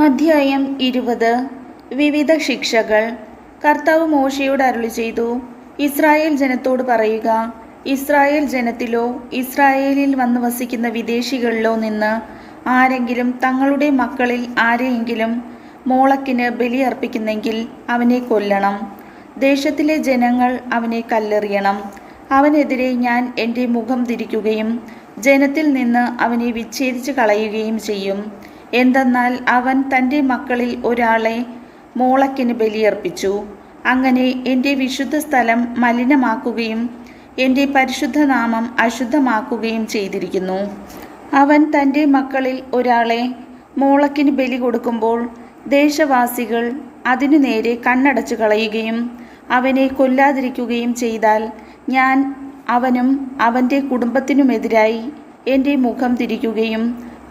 അധ്യായം 20. വിവിധ ശിക്ഷകൾ. കർത്താവ് മോശെയോട് അരുളിച്ചെയ്തു, ഇസ്രായേൽ ജനത്തോട് പറയുക, ഇസ്രായേൽ ജനത്തിലോ ഇസ്രായേലിൽ വന്നു വസിക്കുന്ന വിദേശികളിലോ നിന്ന് ആരെങ്കിലും തങ്ങളുടെ മക്കളിൽ ആരെയെങ്കിലും മോളക്കിന് ബലിയർപ്പിക്കുന്നെങ്കിൽ അവനെ കൊല്ലണം. ദേശത്തിലെ ജനങ്ങൾ അവനെ കല്ലെറിയണം. അവനെതിരെ ഞാൻ എൻ്റെ മുഖം തിരിക്കുകയും ജനത്തിൽ നിന്ന് അവനെ വിച്ഛേദിച്ച് കളയുകയും ചെയ്യും. എന്തെന്നാൽ അവൻ തൻ്റെ മക്കളിൽ ഒരാളെ മോളക്കിന് ബലിയർപ്പിച്ചു. അങ്ങനെ എൻ്റെ വിശുദ്ധ സ്ഥലം മലിനമാക്കുകയും എൻ്റെ പരിശുദ്ധ നാമം അശുദ്ധമാക്കുകയും ചെയ്തിരിക്കുന്നു. അവൻ തൻ്റെ മക്കളിൽ ഒരാളെ മോളക്കിന് ബലി കൊടുക്കുമ്പോൾ ദേശവാസികൾ അതിനു നേരെ കണ്ണടച്ചു കളയുകയും അവനെ കൊല്ലാതിരിക്കുകയും ചെയ്താൽ ഞാൻ അവനും അവൻ്റെ കുടുംബത്തിനുമെതിരായി എൻ്റെ മുഖം തിരിക്കുകയും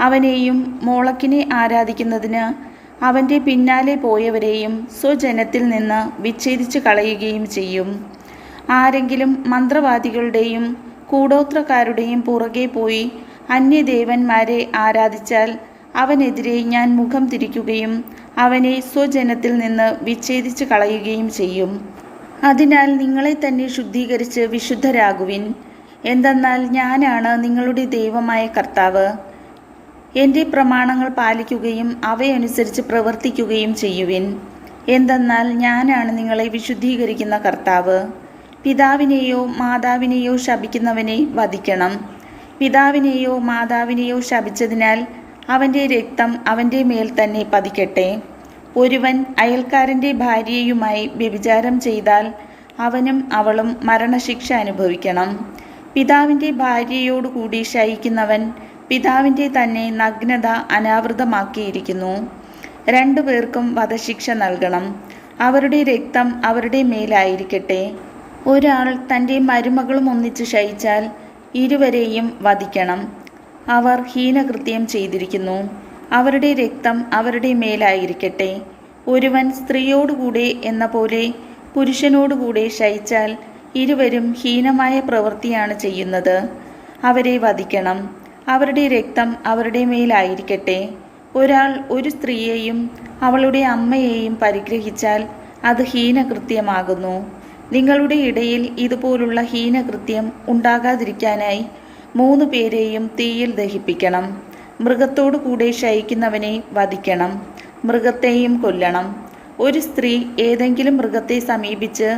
അവനെയും മോളക്കിനെ ആരാധിക്കുന്നതിന് അവൻ്റെ പിന്നാലെ പോയവരെയും സ്വജനത്തിൽ നിന്ന് വിച്ഛേദിച്ച് കളയുകയും ചെയ്യും. ആരെങ്കിലും മന്ത്രവാദികളുടെയും കൂടോത്രക്കാരുടെയും പുറകെ പോയി അന്യദേവന്മാരെ ആരാധിച്ചാൽ അവനെതിരെ ഞാൻ മുഖം തിരിക്കുകയും അവനെ സ്വജനത്തിൽ നിന്ന് വിച്ഛേദിച്ച് കളയുകയും ചെയ്യും. അതിനാൽ നിങ്ങളെ തന്നെ ശുദ്ധീകരിച്ച് വിശുദ്ധരാകുവിൻ. എന്തെന്നാൽ ഞാനാണ് നിങ്ങളുടെ ദൈവമായ കർത്താവ്. എൻ്റെ പ്രമാണങ്ങൾ പാലിക്കുകയും അവയനുസരിച്ച് പ്രവർത്തിക്കുകയും ചെയ്യുവിൻ. എന്തെന്നാൽ ഞാനാണ് നിങ്ങളെ വിശുദ്ധീകരിക്കുന്ന കർത്താവ്. പിതാവിനെയോ മാതാവിനെയോ ശപിക്കുന്നവനെ വധിക്കണം. പിതാവിനെയോ മാതാവിനെയോ ശപിച്ചതിനാൽ അവൻ്റെ രക്തം അവൻ്റെ മേൽ തന്നെ പതിക്കട്ടെ. ഒരുവൻ അയൽക്കാരൻ്റെ ഭാര്യയുമായി വ്യഭിചാരം ചെയ്താൽ അവനും അവളും മരണശിക്ഷ അനുഭവിക്കണം. പിതാവിൻ്റെ ഭാര്യയോടുകൂടി ശയിക്കുന്നവൻ പിതാവിൻ്റെ തന്നെ നഗ്നത അനാവൃതമാക്കിയിരിക്കുന്നു. രണ്ടുപേർക്കും വധശിക്ഷ നൽകണം. അവരുടെ രക്തം അവരുടെ മേലായിരിക്കട്ടെ. ഒരാൾ തൻ്റെ മരുമകളും ഒന്നിച്ച് ശയിച്ചാൽ ഇരുവരെയും വധിക്കണം. അവർ ഹീനകൃത്യം ചെയ്തിരിക്കുന്നു. അവരുടെ രക്തം അവരുടെ മേലായിരിക്കട്ടെ. ഒരുവൻ സ്ത്രീയോടുകൂടെ എന്ന പോലെ പുരുഷനോടുകൂടെ ശയിച്ചാൽ ഇരുവരും ഹീനമായ പ്രവൃത്തിയാണ് ചെയ്യുന്നത്. അവരെ വധിക്കണം. അവരുടെ രക്തം അവരുടെ മേലായിരിക്കട്ടെ. ഒരാൾ ഒരു സ്ത്രീയെയും അവളുടെ അമ്മയെയും പരിഗ്രഹിച്ചാൽ അത് ഹീനകൃത്യമാകുന്നു. നിങ്ങളുടെ ഇടയിൽ ഇതുപോലുള്ള ഹീനകൃത്യം ഉണ്ടാകാതിരിക്കാനായി 3 പേരെയും തീയിൽ ദഹിപ്പിക്കണം. മൃഗത്തോടു കൂടെ ശയിക്കുന്നവനെ വധിക്കണം. മൃഗത്തെയും കൊല്ലണം. ഒരു സ്ത്രീ ഏതെങ്കിലും മൃഗത്തെ സമീപിച്ച്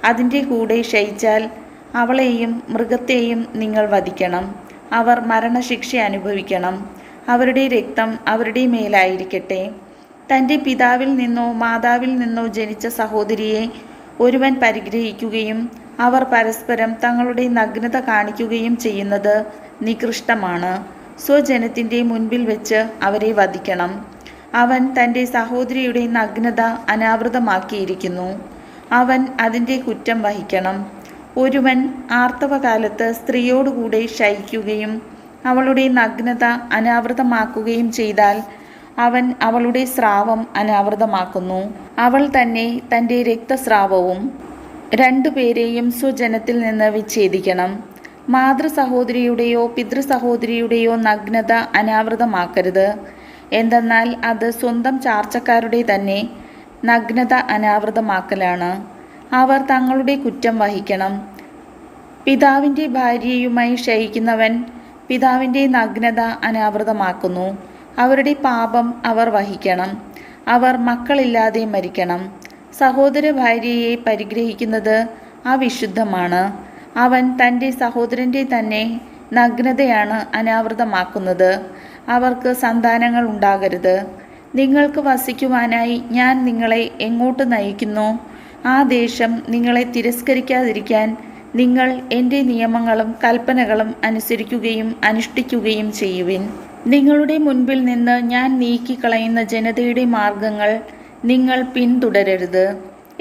അതിൻ്റെ കൂടെ ശയിച്ചാൽ അവളെയും മൃഗത്തെയും നിങ്ങൾ വധിക്കണം. അവർ മരണശിക്ഷ അനുഭവിക്കണം. അവരുടെ രക്തം അവരുടെ മേലായിരിക്കട്ടെ. തൻ്റെ പിതാവിൽ നിന്നോ മാതാവിൽ നിന്നോ ജനിച്ച സഹോദരിയെ ഒരുവൻ പരിഗ്രഹിക്കുകയും അവർ പരസ്പരം തങ്ങളുടെ നഗ്നത കാണിക്കുകയും ചെയ്യുന്നത് നികൃഷ്ടമാണ്. സ്വജനത്തിൻ്റെ മുൻപിൽ വെച്ച് അവരെ വധിക്കണം. അവൻ തൻ്റെ സഹോദരിയുടെ നഗ്നത അനാവൃതമാക്കിയിരിക്കുന്നു. അവൻ അതിൻ്റെ കുറ്റം വഹിക്കണം. ഒരുവൻ ആർത്തവകാലത്ത് സ്ത്രീയോടുകൂടെ ശയിക്കുകയും അവളുടെ നഗ്നത അനാവൃതമാക്കുകയും ചെയ്താൽ അവൻ അവളുടെ സ്രാവം അനാവൃതമാക്കുന്നു. അവൾ തന്നെ തൻ്റെ രക്തസ്രാവവും. 2 പേരെയും സ്വജനത്തിൽ നിന്ന് വിച്ഛേദിക്കണം. മാതൃസഹോദരിയുടെയോ പിതൃസഹോദരിയുടെയോ നഗ്നത അനാവൃതമാക്കരുത്. എന്തെന്നാൽ അത് സ്വന്തം ചാർച്ചക്കാരുടെ തന്നെ നഗ്നത അനാവൃതമാക്കലാണ്. അവർ തങ്ങളുടെ കുറ്റം വഹിക്കണം. പിതാവിൻ്റെ ഭാര്യയുമായി ശയിക്കുന്നവൻ പിതാവിൻ്റെ നഗ്നത അനാവൃതമാക്കുന്നു. അവരുടെ പാപം അവർ വഹിക്കണം. അവർ മക്കളില്ലാതെ മരിക്കണം. സഹോദര ഭാര്യയെ പരിഗ്രഹിക്കുന്നത് അവിശുദ്ധമാണ്. അവൻ തൻ്റെ സഹോദരൻ്റെ തന്നെ നഗ്നതയാണ് അനാവൃതമാക്കുന്നത്. അവർക്ക് സന്താനങ്ങൾ ഉണ്ടാകരുത്. നിങ്ങൾക്ക് വസിക്കുവാനായി ഞാൻ നിങ്ങളെ എങ്ങോട്ട് നയിക്കുന്നു ആ ദേശം നിങ്ങളെ തിരസ്കരിക്കാതിരിക്കാൻ നിങ്ങൾ എൻ്റെ നിയമങ്ങളും കൽപ്പനകളും അനുസരിക്കുകയും അനുഷ്ഠിക്കുകയും ചെയ്യുവിൻ. നിങ്ങളുടെ മുൻപിൽ നിന്ന് ഞാൻ നീക്കിക്കളയുന്ന ജനതയുടെ മാർഗങ്ങൾ നിങ്ങൾ പിന്തുടരരുത്.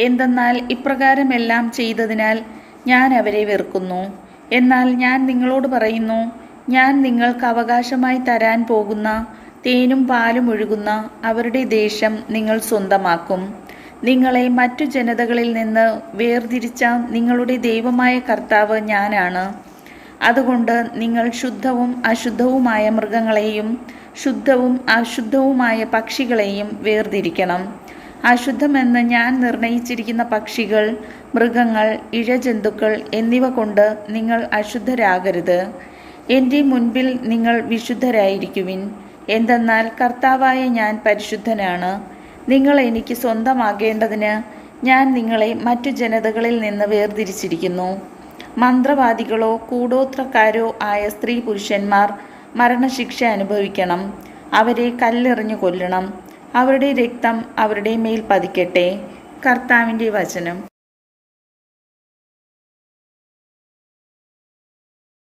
എന്തെന്നാൽ ഇപ്രകാരമെല്ലാം ചെയ്തതിനാൽ ഞാൻ അവരെ വെറുക്കുന്നു. എന്നാൽ ഞാൻ നിങ്ങളോട് പറയുന്നു, ഞാൻ നിങ്ങൾക്ക് അവകാശമായി തരാൻ പോകുന്ന തേനും പാലും ഒഴുകുന്ന അവരുടെ ദേശം നിങ്ങൾ സ്വന്തമാക്കും. നിങ്ങളെ മറ്റു ജനതകളിൽ നിന്ന് വേർതിരിച്ച നിങ്ങളുടെ ദൈവമായ കർത്താവ് ഞാനാണ്. അതുകൊണ്ട് നിങ്ങൾ ശുദ്ധവും അശുദ്ധവുമായ മൃഗങ്ങളെയും ശുദ്ധവും അശുദ്ധവുമായ പക്ഷികളെയും വേർതിരിക്കണം. അശുദ്ധമെന്ന് ഞാൻ നിർണയിച്ചിരിക്കുന്ന പക്ഷികൾ, മൃഗങ്ങൾ, ഇഴജന്തുക്കൾ എന്നിവ കൊണ്ട് നിങ്ങൾ അശുദ്ധരാകരുത്. എൻ്റെ മുൻപിൽ നിങ്ങൾ വിശുദ്ധരായിരിക്കുവിൻ. എന്തെന്നാൽ കർത്താവായ ഞാൻ പരിശുദ്ധനാണ്. നിങ്ങൾ എനിക്ക് സ്വന്തമാകേണ്ടതിന് ഞാൻ നിങ്ങളെ മറ്റു ജനതകളിൽ നിന്ന് വേർതിരിച്ചിരിക്കുന്നു. മന്ത്രവാദികളോ കൂടോത്രക്കാരോ ആയ സ്ത്രീ പുരുഷന്മാർ മരണശിക്ഷ അനുഭവിക്കണം. അവരെ കല്ലെറിഞ്ഞു കൊല്ലണം. അവരുടെ രക്തം അവരുടെ മേൽ പതിക്കട്ടെ. കർത്താവിൻ്റെ വചനം.